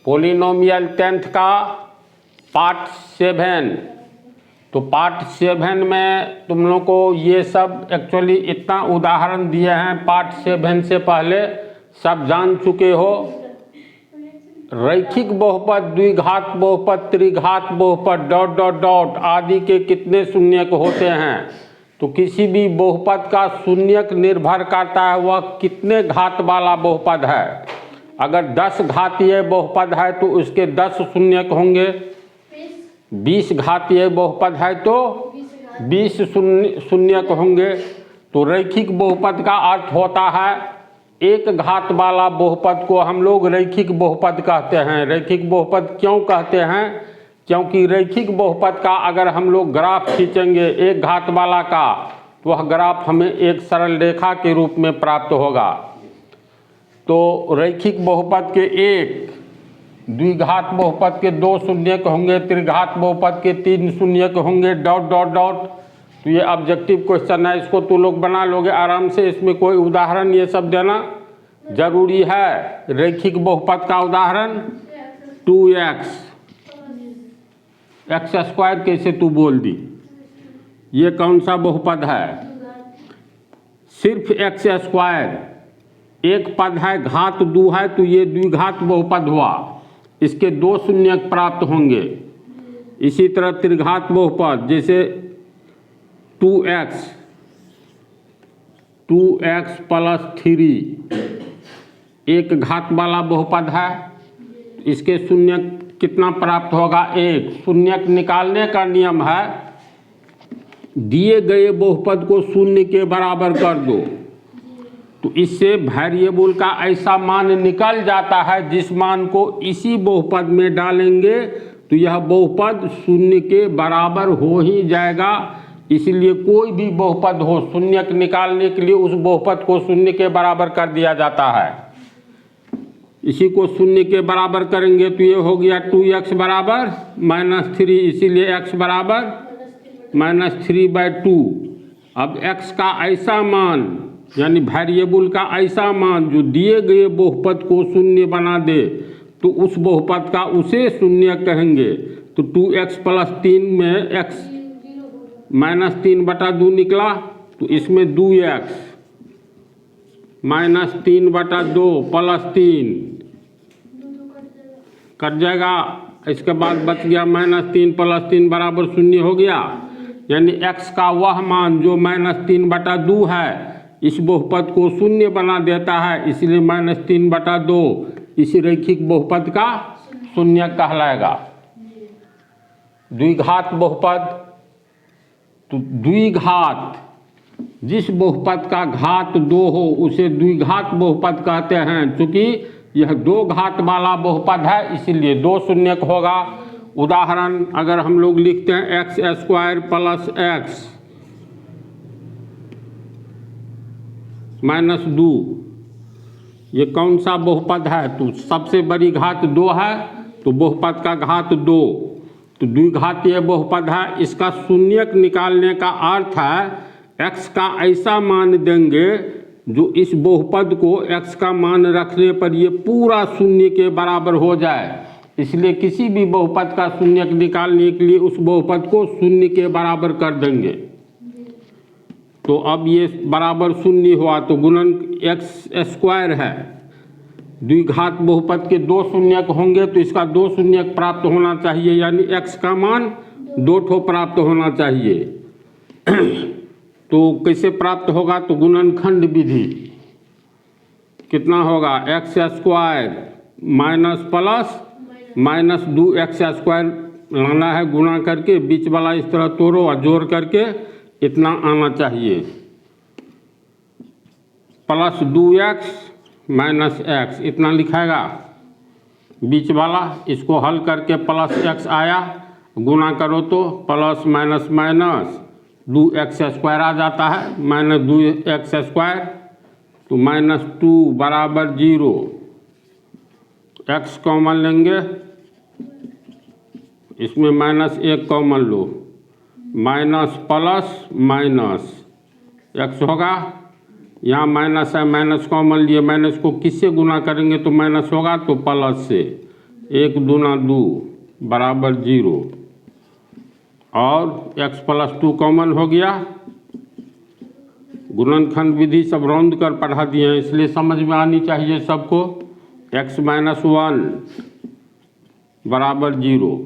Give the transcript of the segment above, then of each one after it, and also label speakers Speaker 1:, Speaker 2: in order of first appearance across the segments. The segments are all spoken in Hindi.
Speaker 1: पोलिनोमियल 10th का पार्ट 7। तो पार्ट 7 में तुम लोग को ये सब एक्चुअली इतना उदाहरण दिए हैं, पार्ट 7 से पहले सब जान चुके हो। रैखिक बहुपद, द्विघात बहुपद, त्रिघात बहुपद, डॉट डॉट डॉट आदि के कितने शून्यक होते हैं। तो किसी भी बहुपद का शून्यक निर्भर करता है वह कितने घात वाला बहुपद है। अगर 10 घातीय बहुपद है तो उसके 10 शून्यक होंगे। 20 घातीय बहुपद है तो 20 शून्यक होंगे। तो रैखिक बहुपद का अर्थ होता है एक घात वाला बहुपद को हम लोग रैखिक बहुपद कहते हैं। रैखिक बहुपद क्यों कहते हैं? क्योंकि रैखिक बहुपद का अगर हम लोग ग्राफ खींचेंगे एक घात वाला का, तो वह ग्राफ हमें एक सरल रेखा के रूप में प्राप्त होगा। तो रैखिक बहुपद के एक, द्विघात बहुपद के 2 शून्यक होंगे, त्रिघात बहुपद के 3 शून्यक होंगे, डॉट डॉट डॉट। तो ये ऑब्जेक्टिव क्वेश्चन है, इसको तो लोग बना लोगे आराम से। इसमें कोई उदाहरण ये सब देना जरूरी है। रैखिक बहुपद का उदाहरण 2x, एक्स स्क्वायर कैसे तू बोल दी? ये कौन सा बहुपद है? सिर्फ एक्स स्क्वायर एक पद है, घात 2 है, तो ये द्विघात बहुपद हुआ। इसके 2 शून्यक प्राप्त होंगे। इसी तरह त्रिघात बहुपद जैसे 2x प्लस 3 एक घात वाला बहुपद है। इसके शून्यक कितना प्राप्त होगा? 1। शून्यक निकालने का नियम है दिए गए बहुपद को शून्य के बराबर कर दो। तो इससे वेरिएबल का ऐसा मान निकल जाता है जिस मान को इसी बहुपद में डालेंगे तो यह बहुपद शून्य के बराबर हो ही जाएगा। इसलिए कोई भी बहुपद हो, शून्यक निकालने के लिए उस बहुपद को शून्य के बराबर कर दिया जाता है। इसी को शून्य के बराबर करेंगे तो ये हो गया 2x बराबर -3, इसीलिए x बराबर -3/2। अब x का ऐसा मान यानी वेरिएबल का ऐसा मान जो दिए गए बहुपद को शून्य बना दे तो उस बहुपद का उसे शून्य कहेंगे। तो 2x प्लस 3 में x -3/2 निकला, तो इसमें 2x -3/2 प्लस 3 कट जाएगा। इसके बाद बच गया -3 प्लस 3 बराबर 0 हो गया। यानी x का वह मान जो -3/2 है इस बहुपद को शून्य बना देता है, इसलिए -3/2 इस रैखिक बहुपद का शून्य कहलाएगा। द्विघात बहुपद, तो द्विघात जिस बहुपद का घात 2 हो उसे द्विघात बहुपद कहते हैं। चूंकि यह 2 घात वाला बहुपद है इसलिए 2 शून्यक होगा। उदाहरण अगर हम लोग लिखते हैं x² प्लस x -2, ये कौन सा बहुपद है? तो सबसे बड़ी घात 2 है तो बहुपद का घात 2, तो द्विघातीय बहुपद है। इसका शून्यक निकालने का अर्थ है x का ऐसा मान देंगे जो इस बहुपद को x का मान रखने पर ये पूरा शून्य के बराबर हो जाए। इसलिए किसी भी बहुपद का शून्यक निकालने के लिए उस बहुपद को शून्य के बराबर कर देंगे। तो अब ये बराबर 0 हुआ तो गुणन x² है। द्विघात बहुपद के 2 शून्यक होंगे तो इसका 2 शून्यक प्राप्त होना चाहिए, यानी x का मान 2 ठो प्राप्त होना चाहिए। तो कैसे प्राप्त होगा? तो गुणनखंड विधि कितना होगा? x² माइनस प्लस -2x² लाना है गुणा करके, बीच वाला इस तरह तोड़ो और जोड़ करके इतना आना चाहिए। प्लस 2x माइनस x इतना लिखाएगा। बीच वाला इसको हल करके प्लस x आया, गुणा करो तो प्लस माइनस माइनस 2x² आ जाता है, -2x²। तो -2 बराबर 0, x कॉमन लेंगे, इसमें -1 कॉमन लो, माइनस प्लस माइनस x होगा। यहाँ माइनस है, माइनस कॉमन लिए, माइनस को किससे गुना करेंगे तो माइनस होगा, तो प्लस से। 1 दूना 2 बराबर 0 और x प्लस 2 कॉमन हो गया। गुणनखंड विधि सब रौंद कर पढ़ा दिए हैं, इसलिए समझ में आनी चाहिए सबको। x माइनस 1 बराबर 0,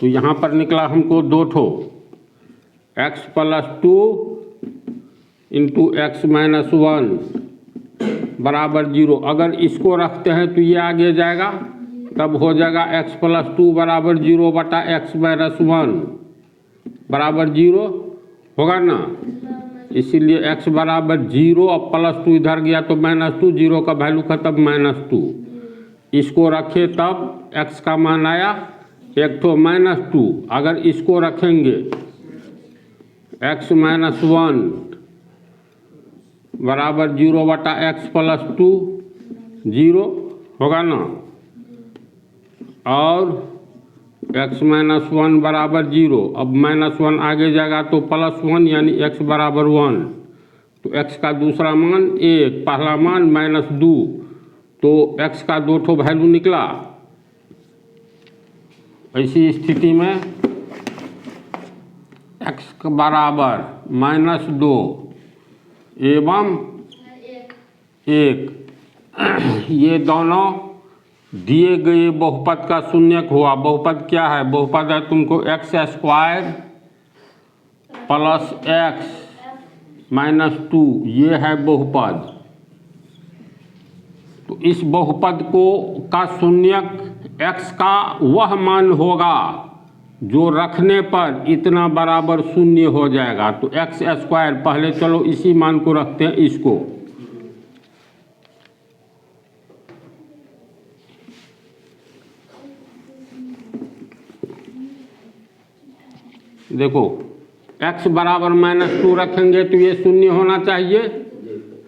Speaker 1: तो यहाँ पर निकला हमको 2 ठो x plus 2 into x minus 1 बराबर 0। अगर इसको रखते हैं तो ये आगे जाएगा, तब हो जाएगा x प्लस 2 बराबर 0 बटा एक्स माइनस 1 बराबर 0 होगा ना। इसीलिए x बराबर 0 और प्लस 2 इधर गया तो माइनस 2, 0 का वैल्यू खत्म -2। इसको रखे तब x का मान आया एक तो -2। अगर इसको रखेंगे x माइनस 1 बराबर 0 बटा एक्स प्लस 2 0 होगा ना, और x माइनस 1 बराबर 0। अब -1 आगे जाएगा तो +1 यानी x बराबर 1, तो x का दूसरा मान 1, पहला मान -2, तो x का 2 ठो वैल्यू निकला। ऐसी स्थिति में x बराबर -2 एवं 1 ये दोनों दिए गए बहुपद का शून्यक हुआ। बहुपद क्या है? बहुपद है तुमको x² प्लस x माइनस 2, ये है बहुपद। तो इस बहुपद को का शून्यक x का वह मान होगा जो रखने पर इतना बराबर 0 हो जाएगा। तो x², पहले चलो इसी मान को रखते हैं। इसको देखो, x बराबर -2 रखेंगे तो ये 0 होना चाहिए,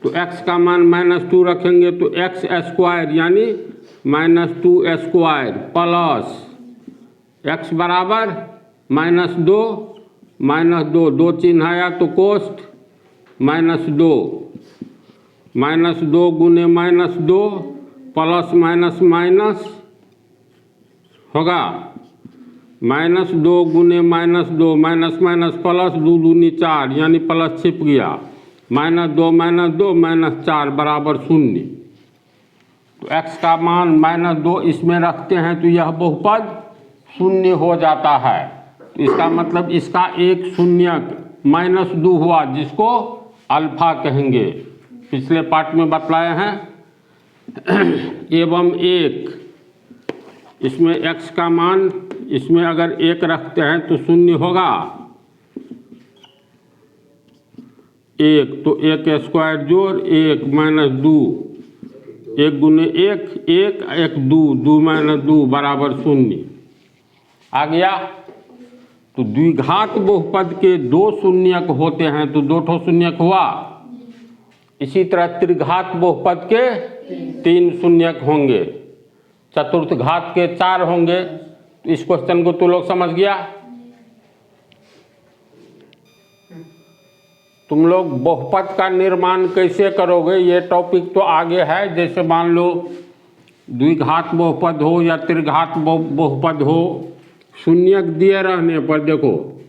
Speaker 1: तो x का मान -2 रखेंगे तो x² यानी -2² प्लस x बराबर -2 -2, 2 चिन्ह आया तो कोष्ठ -2 -2 गुने -2 प्लस माइनस माइनस होगा -2 गुने -2 माइनस माइनस प्लस 2 दूनी 4 यानी प्लस छिप गया, -2 -4 बराबर 0। तो x का मान -2 इसमें रखते हैं तो यह बहुपद 0 हो जाता है। तो इसका मतलब इसका एक शून्यक -2 हुआ, जिसको अल्फा कहेंगे, पिछले पार्ट में बतलाए हैं। एवं 1, इसमें x का मान, इसमें अगर 1 रखते हैं तो 0 होगा 1, तो 1² जोड़ 1 -2, 1 गुने 1 1 1 2 2 -2 बराबर 0 आ गया। तो द्विघात बहुपद के 2 शून्यक होते हैं तो 2 ठो शून्यक हुआ। इसी तरह त्रिघात बहुपद के 3 शून्यक होंगे, चतुर्थ घात के 4 होंगे। तो इस क्वेश्चन को तो लोग समझ गया। तुम लोग बहुपद का निर्माण कैसे करोगे ये टॉपिक तो आगे है। जैसे मान लो द्विघात बहुपद हो या त्रिघात बहुपद हो, शून्यक दिए रहने पर देखो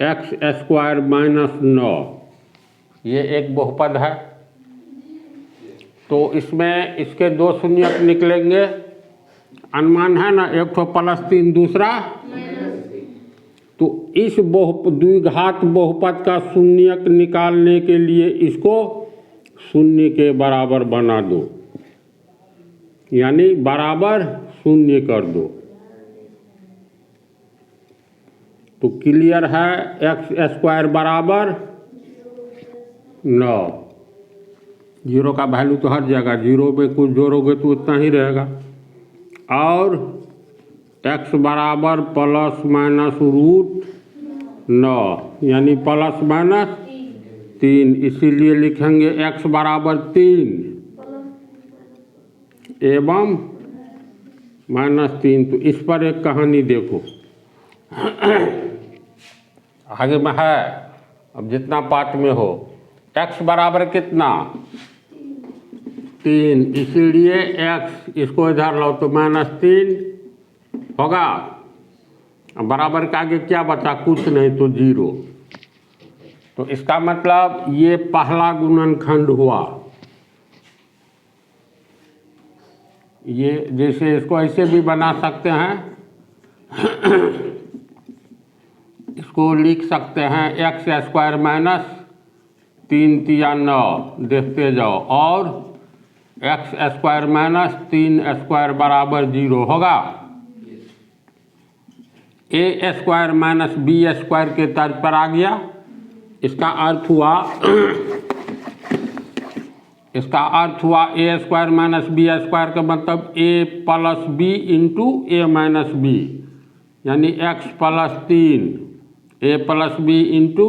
Speaker 1: x² -9 ये एक बहुपद है, तो इसमें इसके 2 शून्यक निकलेंगे। अनुमान है ना, एक तो +3 दूसरा, तो इस द्विघात बहुपद का शून्यक निकालने के लिए इसको 0 के बराबर बना दो, यानी बराबर 0 कर दो। तो क्लियर है, x² बराबर 9, 0 का वैल्यू तो हर जगह 0 में कुछ जोड़ोगे तो उतना ही रहेगा। और x बराबर ±√9 यानी ±3, इसीलिए लिखेंगे x बराबर 3 एवं -3। तो इस पर एक कहानी देखो, आगे में है, अब जितना पाठ में हो। x बराबर कितना 3, इसीलिए x इसको इधर लो तो -3 होगा। बराबर के आगे क्या बचा? कुछ नहीं तो 0। तो इसका मतलब ये पहला गुणनखंड हुआ। ये जैसे इसको ऐसे भी बना सकते हैं, इसको लिख सकते हैं x² माइनस 3 तिया 9, देखते जाओ, और x² माइनस 3² बराबर 0 होगा। a² माइनस b² के तर्ज पर आ गया। इसका अर्थ हुआ a² माइनस b² का मतलब a plus b into a minus b, यानी x plus 3, a plus b into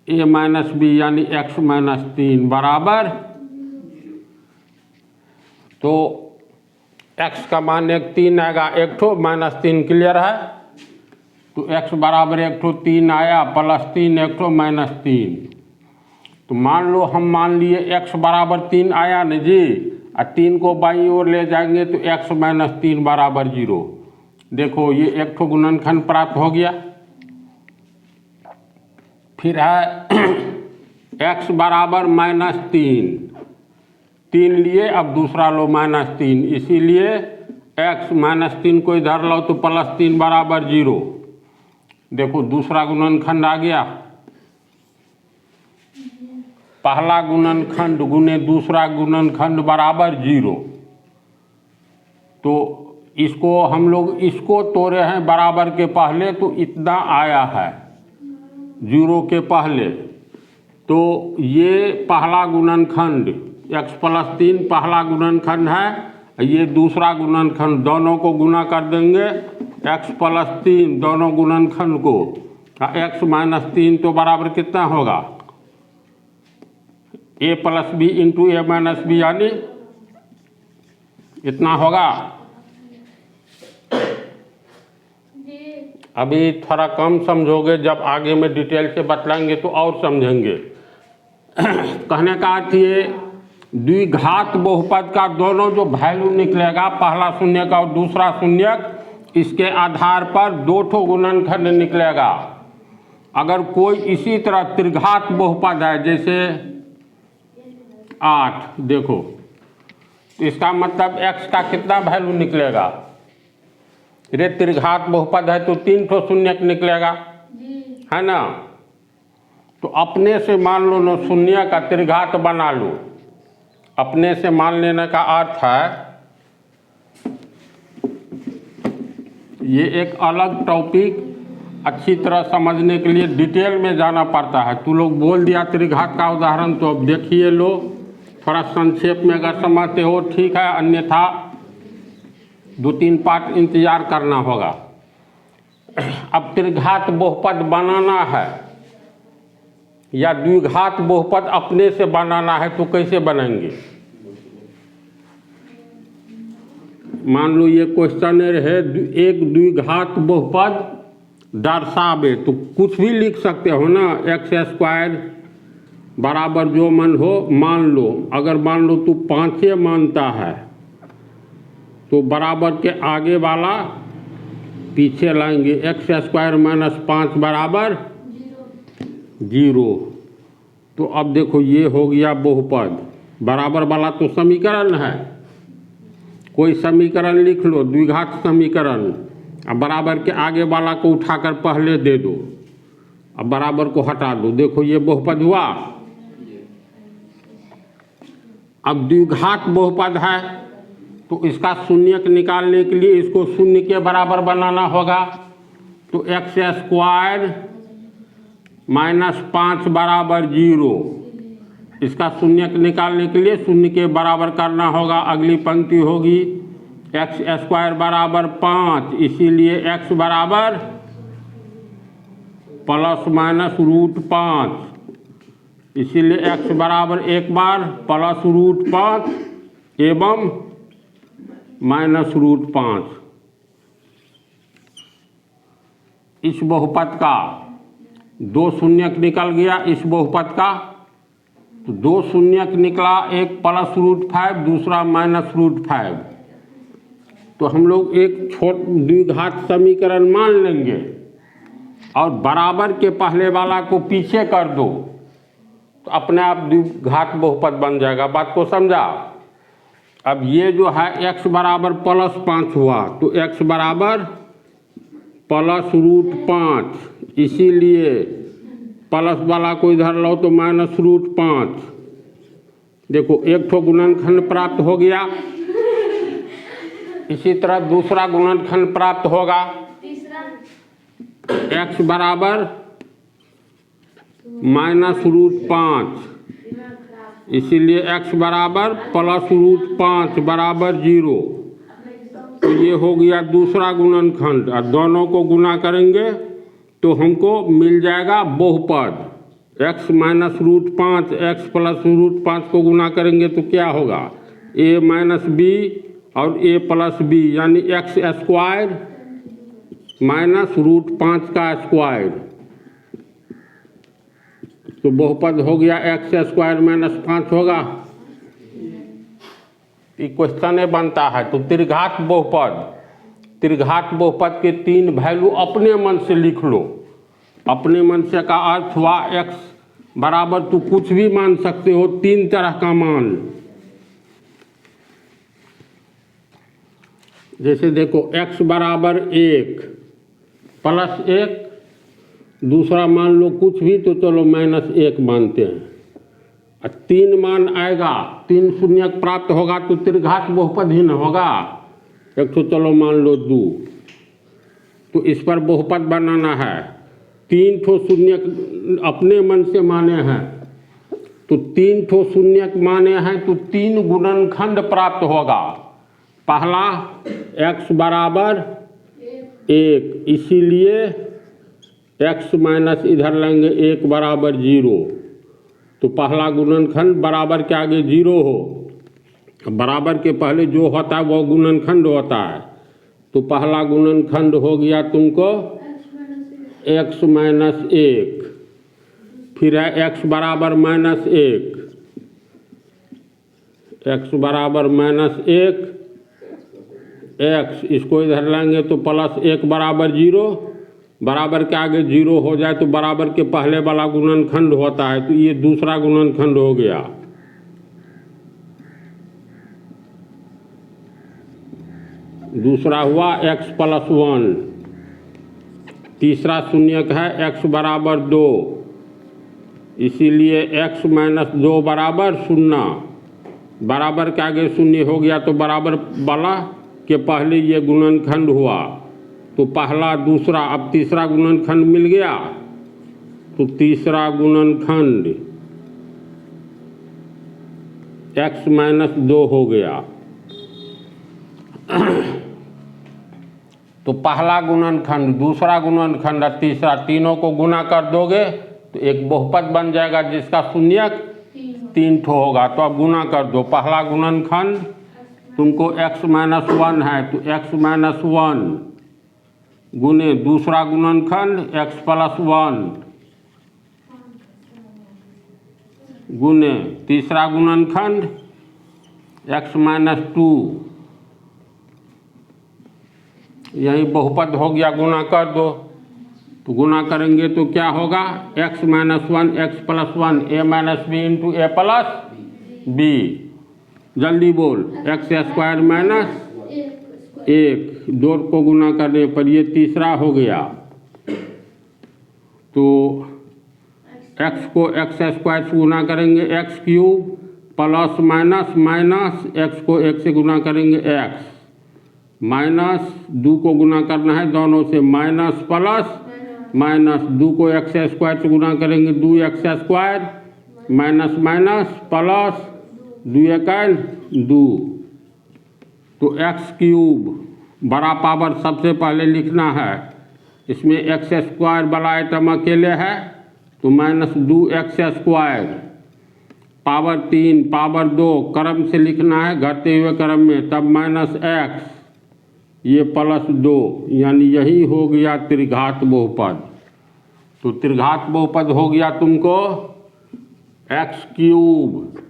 Speaker 1: a minus b, यानी x माइनस 3 बराबर। तो x का मान 3 आएगा, 1 ठो माइनस 3 क्लियर है। तो x बराबर 1 ठो 3 आया, प्लस 3 1 ठो माइनस 3। तो मान लो हम मान लिए x बराबर 3 आया न जी, और 3 को बाईं ओर ले जाएंगे तो x माइनस 3 बराबर 0। देखो ये 1 ठो गुणनखंड प्राप्त हो गया। फिर है x बराबर -3, 3 लिए, अब दूसरा लो -3, इसीलिए x -3 को इधर लो तो +3 बराबर 0। देखो दूसरा गुणनखंड आ गया। पहला गुणनखंड गुने दूसरा गुणनखंड बराबर 0। तो इसको हम लोग इसको तोड़े हैं बराबर के पहले, तो इतना आया है 0 के पहले। तो ये पहला गुणनखंड x प्लस 3 पहला गुणनखंड है, ये दूसरा गुणनखंड, दोनों को गुना कर देंगे x प्लस 3 दोनों गुणनखंड को, x माइनस 3 तो बराबर कितना होगा? a plus B into a minus B, यानी इतना होगा। अभी थोड़ा कम समझोगे, जब आगे में डिटेल से बतलाएंगे तो और समझेंगे। कहने का अर्थ ये द्विघात बहुपद का दोनों जो वैल्यू निकलेगा, पहला शून्यक और दूसरा शून्यक, इसके आधार पर 2 ठो गुणनखंड निकलेगा। अगर कोई इसी तरह त्रिघात बहुपद है, जैसे 8, देखो इसका मतलब x का कितना वैल्यू निकलेगा? रे त्रिघात बहुपद है तो 3 ठो शून्यक निकलेगा, है ना। तो अपने से मान लो न शून्य का त्रिघात बना लो। अपने से मान लेने का अर्थ है, ये एक अलग टॉपिक, अच्छी तरह समझने के लिए डिटेल में जाना पड़ता है। तू लोग बोल दिया त्रिघात का उदाहरण, तो अब देखिए लो, थोड़ा संक्षेप में अगर समझते हो ठीक है, अन्यथा 2-3 पार्ट इंतजार करना होगा। अब त्रिघात बहुपद बनाना है या द्विघात बहुपद अपने से बनाना है, तो कैसे बनाएंगे? मान लो ये क्वेश्चन है, एक द्विघात बहुपद दर्शावे, तो कुछ भी लिख सकते हो ना, x² बराबर जो मन हो मान लो। अगर मान लो तू 5 मानता है, तो बराबर के आगे वाला पीछे लाएंगे, x² माइनस 5 बराबर 0। तो अब देखो ये हो गया बहुपद। बराबर वाला तो समीकरण है, कोई समीकरण लिख लो, द्विघात समीकरण। अब बराबर के आगे वाला को उठाकर पहले दे दो, अब बराबर को हटा दो, देखो ये बहुपद हुआ। अब द्विघात बहुपद है तो इसका शून्यक निकालने के लिए इसको शून्य के बराबर बनाना होगा। तो x² माइनस 5 बराबर 0, इसका शून्यक निकालने के लिए शून्य के बराबर करना होगा। अगली पंक्ति होगी x² बराबर 5, इसीलिए x बराबर ±√5, इसीलिए x बराबर एक बार +√5 एवं -√5। इस बहुपद का 2 शून्यक निकल गया, इस बहुपद का तो दो शून्यक निकला, एक +√5 दूसरा -√5। तो हम लोग एक द्विघात समीकरण मान लेंगे और बराबर के पहले वाला को पीछे कर दो तो अपने आप द्विघात बहुपद बन जाएगा। बात को समझा? अब ये जो है x बराबर +5 हुआ तो x बराबर +√5, इसीलिए प्लस वाला को इधर लो तो -√5। देखो एक ठो गुणनखंड प्राप्त हो गया। इसी तरह दूसरा गुणनखंड प्राप्त होगा। x बराबर -√5, इसीलिए x बराबर +√5 बराबर 0। तो ये हो गया दूसरा गुणनखंड। और दोनों को गुना करेंगे तो हमको मिल जाएगा बहुपद। x -√5 x +√5 को गुना करेंगे तो क्या होगा? a - b और a + b यानी x² -√5 का स्क्वायर। तो बहुपद हो गया x² -5 होगा। ये क्वेश्चन बनता है। तो त्रिघात बहुपद के 3 वैल्यू अपने मन से लिख लो। अपने मन से का अर्थ हुआ x बराबर तू कुछ भी मान सकते हो, 3 तरह का मान। जैसे देखो x बराबर 1 +1, दूसरा मान लो कुछ भी तो चलो -1 मानते हैं। 3 मान आएगा, 3 शून्यक प्राप्त होगा तो त्रिघात बहुपद ही न होगा। एक तो चलो मान लो 2, तो इस पर बहुपद बनाना है। 3 ठो शून्यक अपने मन से माने हैं तो 3 ठो शून्यक माने हैं तो 3 गुणनखंड प्राप्त होगा। पहला x बराबर 1, इसीलिए x माइनस इधर लेंगे 1 बराबर 0। तो पहला गुणनखंड बराबर के आगे 0 हो, बराबर के पहले जो होता है वो गुणनखंड होता है। तो पहला गुणनखंड हो गया तुमको x - 1, फिर है x बराबर -1, x बराबर -1 x, इसको इधर लाएंगे तो +1 बराबर 0, बराबर के आगे 0 हो जाए तो बराबर के पहले वाला गुणनखंड होता है। तो ये दूसरा गुणनखंड हो गया। दूसरा हुआ x + 1। तीसरा शून्यक है x बराबर 2, इसीलिए x - 2 बराबर 0। बराबर के आगे 0 हो गया तो बराबर वाला के पहले ये गुणनखंड हुआ। तो पहला दूसरा, अब तीसरा गुणनखंड मिल गया। तो तीसरा गुणनखंड x - 2 हो गया। तो पहला गुणनखंड, दूसरा गुणनखंड और तीसरा, तीनों को गुना कर दोगे तो एक बहुपद बन जाएगा जिसका शून्यक 3 ठो होगा। तो अब गुना कर दो। पहला गुणनखंड तुमको x - 1 है तो x - 1 गुने दूसरा गुणनखंड x + 1 गुने तीसरा गुणनखंड x - 2। यही बहुपद हो गया, गुना कर दो। तो गुना करेंगे तो क्या होगा? x - 1 x + 1 a - b × a + b। जल्दी बोल। x² - 1, 2 को गुना करने पर ये तीसरा हो गया। तो x को x² से गुना करेंगे x³ प्लस माइनस x को 1 से गुना करेंगे x, -2 को गुना करना है दोनों से, माइनस प्लस माइनस, 2 को x² से गुना करेंगे 2x², माइनस माइनस प्लस 2 × 2। तो x³ बड़ा पावर सबसे पहले लिखना है। इसमें x² वाला आइटम अकेले है तो -2x², पावर 3 पावर 2 क्रम से लिखना है घटते हुए क्रम में, तब -x, ये +2, यानी यही हो गया त्रिघात बहुपद। तो त्रिघात बहुपद हो गया तुमको x cube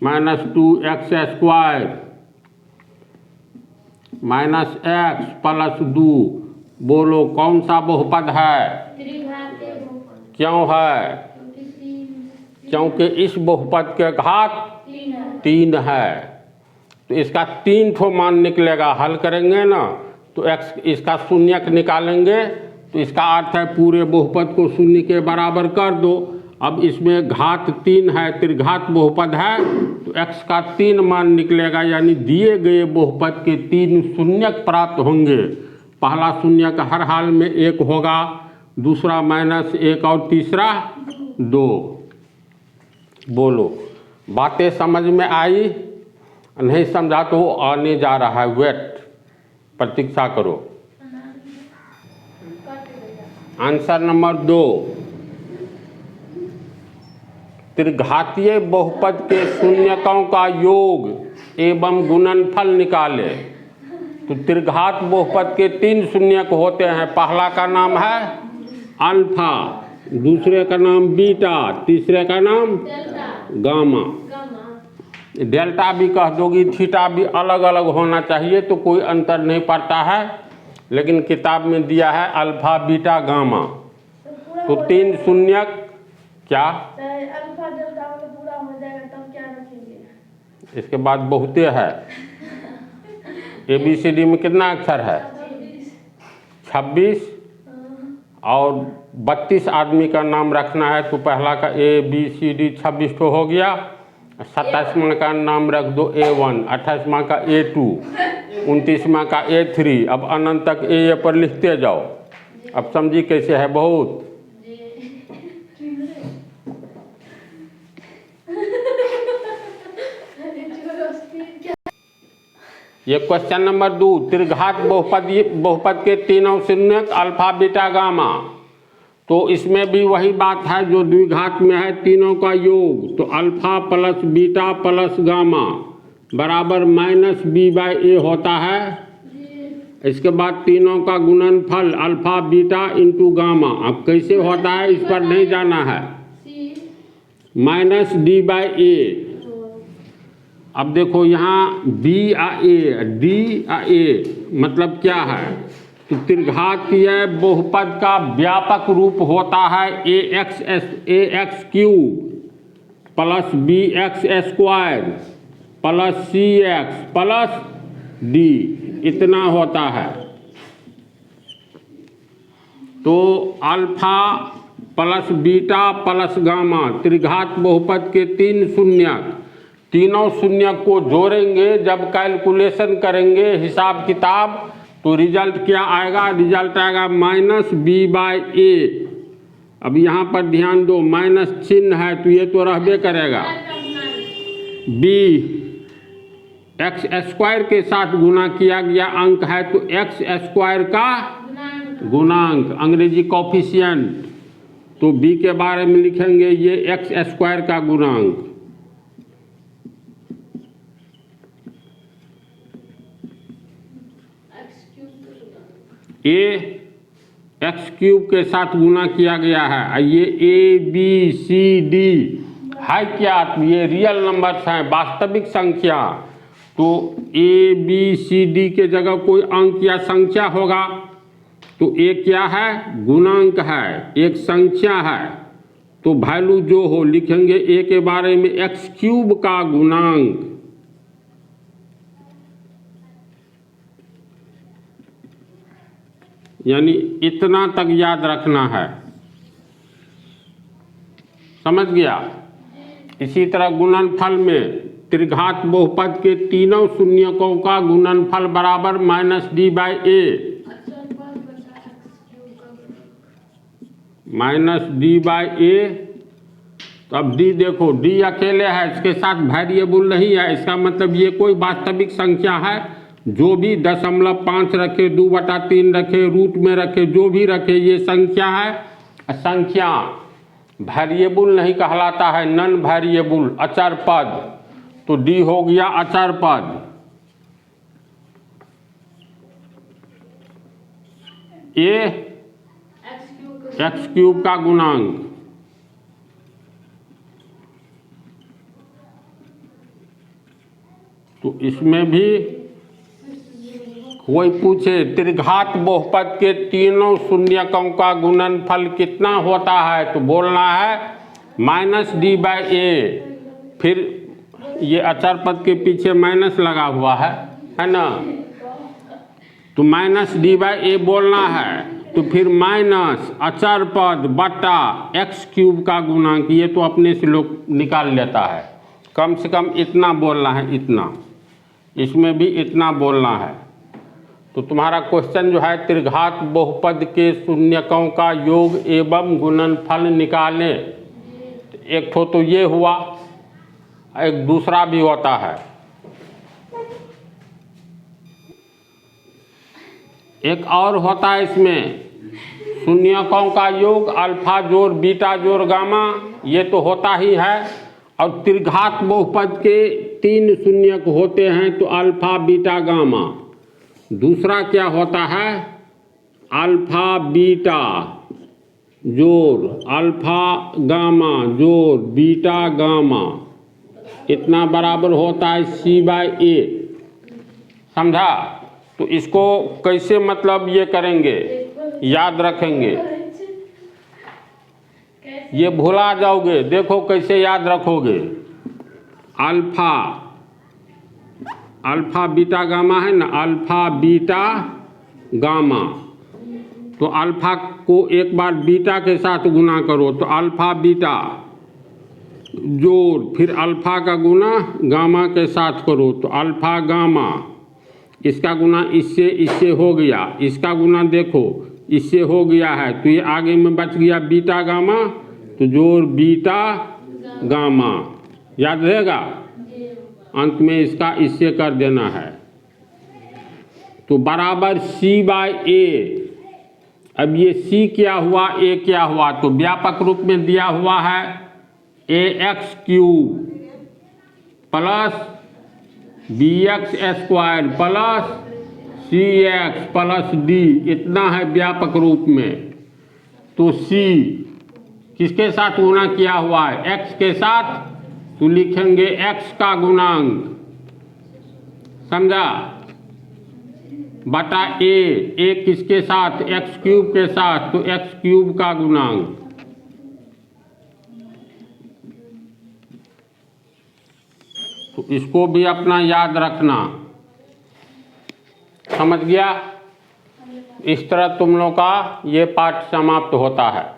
Speaker 1: minus 2x square minus x plus 2। बोलो कौन सा बहुपद है? क्यों है? क्योंकि इस बहुपद के घात 3 है। तो इसका 3 ठो मान निकलेगा। हल करेंगे ना तो एक्स इसका शून्यक निकालेंगे तो इसका अर्थ है पूरे बहुपद को शून्य के बराबर कर दो। अब इसमें घात 3 है, त्रिघात बहुपद है, तो x का 3 मान निकलेगा। यानी दिए गए बहुपद के 3 शून्यक प्राप्त होंगे। पहला शून्यक हर हाल में 1 होगा, दूसरा -1 और तीसरा 2। बोलो बातें समझ में आई? नहीं समझा तो वो आने जा रहा है, वेट, प्रतीक्षा करो। आंसर नंबर 2, त्रिघातीय बहुपद के शून्यकों का योग एवं गुणनफल निकाले। तो त्रिघात बहुपद के 3 शून्यक होते हैं। पहला का नाम है अल्फा, दूसरे का नाम बीटा, तीसरे का नाम गामा। डेल्टा भी कह दोगी, थीटा भी अलग अलग होना चाहिए तो कोई अंतर नहीं पड़ता है, लेकिन किताब में दिया है अल्फा बीटा गामा। तो 3 शून्यक क्या अल्फा डेल्टा पूरा हो जाएगा तब क्या रखेंगे? इसके बाद बहुते है। ABCD में कितना अक्षर है? 26 और 32 आदमी का नाम रखना है तो पहला का ABCD 26 ठो हो गया। 27वां का नाम रख दो A1, 28वां का A2, 29वां का A3। अब अनंत तक ए पर लिखते जाओ। अब समझी कैसे है बहुत? ये क्वेश्चन नंबर 2, त्रिघात बहुपद के 3 शून्यक अल्फा बीटा गामा। तो इसमें भी वही बात है जो द्विघात में है, तीनों का योग। तो alpha plus beta plus gamma बराबर -b/a होता है। इसके बाद तीनों का गुणनफल अल्फा बीटा इंटू गामा। अब कैसे होता है इस पर नहीं जाना है। -d/a। अब देखो यहाँ d/a मतलब क्या है? तो त्रिघातीय बहुपद का व्यापक रूप होता है ax cube plus bx square plus cx plus d, इतना होता है। तो alpha plus beta plus gamma त्रिघात बहुपद के 3 शून्यक, तीनों शून्यक को जोड़ेंगे जब कैलकुलेशन करेंगे हिसाब किताब तो रिजल्ट क्या आएगा? रिजल्ट आएगा -b/a। अब यहाँ पर ध्यान दो, माइनस चिन्ह है तो ये तो रहबे करेगा। b x स्क्वायर के साथ गुना किया गया अंक है तो x स्क्वायर का गुणांक, अंग्रेजी कोफिशिएंट। तो b के बारे में लिखेंगे ये x स्क्वायर का गुणांक। एक्स क्यूब के साथ गुना किया गया है। ये ABCD है क्या? तो ये रियल नंबर्स हैं, वास्तविक संख्या। तो ABCD के जगह कोई अंक या संख्या होगा तो ए क्या है? गुणांक है, एक संख्या है। तो वैल्यू जो हो लिखेंगे ए के बारे में एक्स क्यूब का गुणांक। यानी इतना तक याद रखना है, समझ गया? इसी तरह गुणनफल में त्रिघात बहुपद के तीनों शून्यकों का गुणनफल बराबर -d/a। -d/a। तो अब d देखो, d अकेले है, इसके साथ वेरिएबल नहीं है। इसका मतलब ये कोई वास्तविक संख्या है। जो भी 0.5 रखे, 2/3 रखे, रूट में रखे, जो भी रखे, ये संख्या है। संख्या वेरिएबल नहीं कहलाता है, नॉन वेरिएबल, अचर पद। तो d हो गया अचर पद। ए एक्स क्यूब का गुणांक। इसमें भी कोई पूछे त्रिघात बहुपद के तीनों शून्यकों का गुणनफल कितना होता है, तो बोलना है -d/a। फिर ये अचर पद के पीछे माइनस लगा हुआ है ना, तो -d/a बोलना है। तो फिर माइनस अचर पद बटा x³ का गुणांक, ये तो अपने से लोग निकाल लेता है। कम से कम इतना बोलना है, इतना, इसमें भी इतना बोलना है। तो तुम्हारा क्वेश्चन जो है त्रिघात बहुपद के शून्यकों का योग एवं गुणनफल निकालें। एक तो ये हुआ, एक दूसरा भी होता है, एक और होता है इसमें शून्यकों का योग अल्फा जोड़ बीटा जोड़ गामा, ये तो होता ही है। और त्रिघात बहुपद के 3 शून्यक होते हैं, तो अल्फा बीटा गामा। दूसरा क्या होता है, अल्फा बीटा जोड़ अल्फा गामा जोड़ बीटा गामा, इतना बराबर होता है c/a। समझा? तो इसको कैसे मतलब ये करेंगे, याद रखेंगे, ये भुला जाओगे। देखो कैसे याद रखोगे। अल्फा बीटा गामा है ना, अल्फा बीटा गामा, तो अल्फा को एक बार बीटा के साथ गुना करो, तो अल्फा बीटा जोड़ फिर अल्फा का गुना गामा के साथ करो, तो अल्फा गामा। इसका गुना इससे हो गया, इसका गुना देखो इससे हो गया है, तो ये आगे में बच गया बीटा गामा, तो जोड़ बीटा गामा। याद रहेगा? अंत में इसका इससे कर देना है, तो बराबर c/a। अब ये c क्या हुआ, a क्या हुआ, तो व्यापक रूप में दिया हुआ है ax³ plus bx² plus cx plus d, इतना है व्यापक रूप में। तो c किसके साथ गुणा किया हुआ है, x के साथ, तो लिखेंगे x का गुणांक, समझा, बटा a किसके साथ, x³ के साथ, तो x³ का गुणांक। तो इसको भी अपना याद रखना। समझ गया? इस तरह तुम लोग का ये पाठ समाप्त होता है।